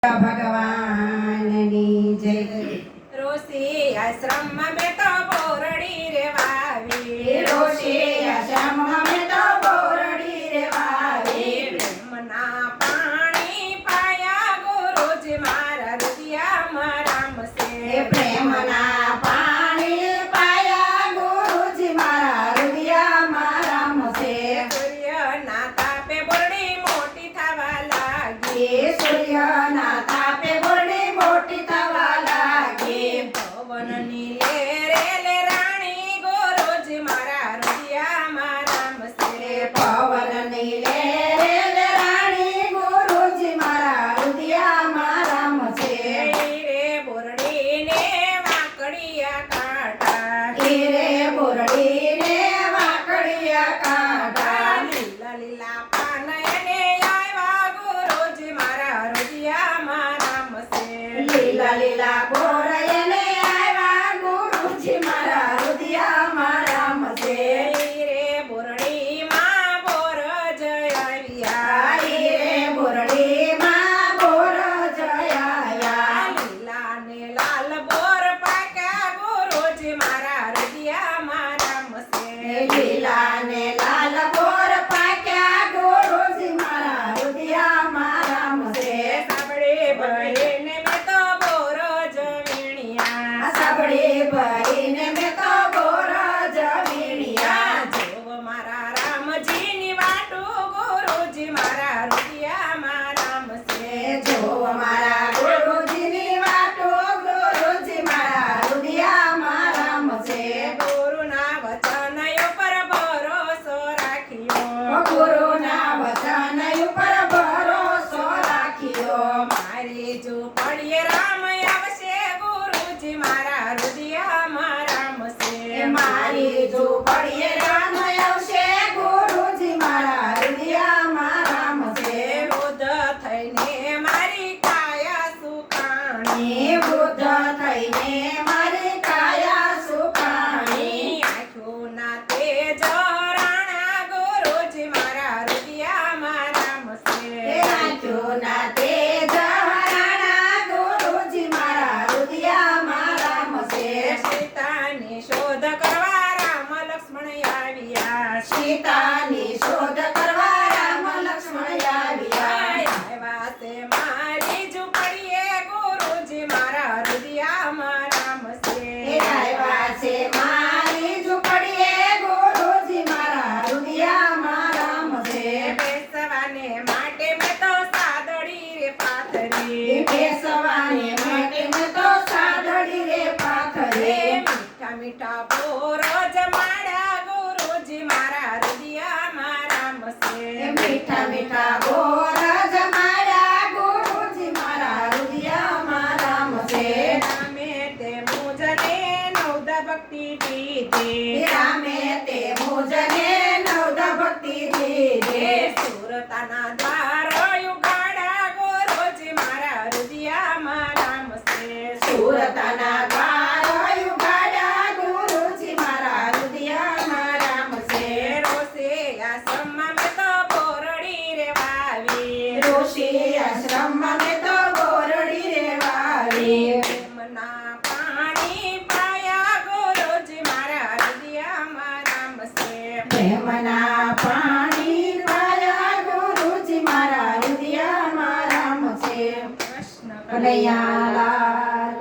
ભગવાનની જય। ઋષિ આશ્રમમાં મેં તો બોરડી રે વાવી, ઋષિ આશ્રમમાં મેં તો બોરડી રે વાવી। પ્રેમના પાણી પાયા ગુરુજી મારા હૃદયમાં રામશે। પ્રેમના પાણી પાયા ગુરુજી મારા હૃદયમાં રામશે। સૂર્યના તાપે બોરડી મોટી થવા લાગી, સૂર્યના તાપે બોરડી મોટી થવા લાગી। પવનની લેરે લેરાણી ગુરુજી મારા હૃદયમાં રામશે। પવનની લેરે લેરાણી ગુરુજી મારા હૃદયમાં રામશે। રે બોરડીને વાંકડિયા કાંટા, રે બોરડીને વાંકડિયા કાંટા। લીલા લીલા પાન એને આવ્યા ગુરુજી મારા હૃદયમાં રામશે। લીલા લીલા બોરયને આવ્યા ગુરુજી મારા હૃદયમાં રામશે। રે બોરડીમાં બોર જય આવ્યા, રે બોરડીમાં બોર જયા। લીલા ને લાલ બોર પાક્યા ગુરુજી મારા હૃદયમાં રામશે। લીલા ને લાલ બોર પાક્યા ગુરુજી મારા હૃદયમાં રામશે। સાંભળે ભરીને મેં તો બોર જ વીણ્યા, સાંભળી ભરીને મેં તો બોર જ વીણ્યા। જોવ મારા રામજીની વાટું ગુરુજી મારા હૃદયમાં રામશે। જો મારા ગુરુજીની વાતો ગુરુજી મારા હૃદયમાં રામશે। ગુરુના વચન ઉપર ભરોસો રાખ્યો, ગુરુના વચન ઉપર ભરોસો રાખ્યો। મારી ઝૂંપડીએ રામ આવશે ગુરુજી મારા હૃદયમાં રામશે। મારી ઝૂંપડીએ રામ આવશે ગુરુજી મારા હૃદયમાં રામશે। વૃદ્ધ થઈને મારી કાયા સુકાણી, વૃદ્ધ થઈને મારી કાયા સુકાણી। આંખોના તેજ રાણા ગુરુજી મારા હૃદયમાં રામશે। આંખોના તેજ હરાણા ગુરુજી મારા હૃદયમાં રામશે। સીતાની શોધ કરવા રામ લક્ષ્મણ આવ્યા, સીતાની શોધ કરવા રામ લક્ષ્મણ આવ્યા। આવ્યા તે મારી ઝૂંપડીએ ગુરુજી મારા હૃદયમાં રામશે। આવ્યા છે મારી ઝૂંપડીએ ગુરુજી મારા હૃદયમાં રામશે। બેસવાને માટે મેં તો સાદડી રે પાથરી, બેસવાને માટે મેં તો સાદડી રે પાથરી। મીઠા મીઠા બોર જમાડ્યા ગુરુજી મારા હૃદયમાં રામશે। મીઠા મીઠા બોર જમાડ્યા ગુરુજી મારા હૃદયમાં રામશે। રામે તે મુજને નવદ ભક્તિ દીધી, રામે તે મુજને નવદ ભક્તિ દીધી। સુરતાના દ્વાર યુગાડા ગુરુજી મારા હૃદયમાં રામશે। સુરતના દ્વાર યુગાડ્યા ગુરુજી મારા હૃદયમાં રામશે। રોષે આશ્રમમાં મેં તો બોરડી રે વાવી, ઋષિ આશ્રમમાં મેં તો બોરડી રે વાવી। પ્રેમના પાણી પાયા ગુરુજી મારા હૃદયમાં રામશે। પ્રેમના પાણી પાયા ગુરુજી મારા હૃદયમાં રામશે। કૃષ્ણ કનૈયા લાલ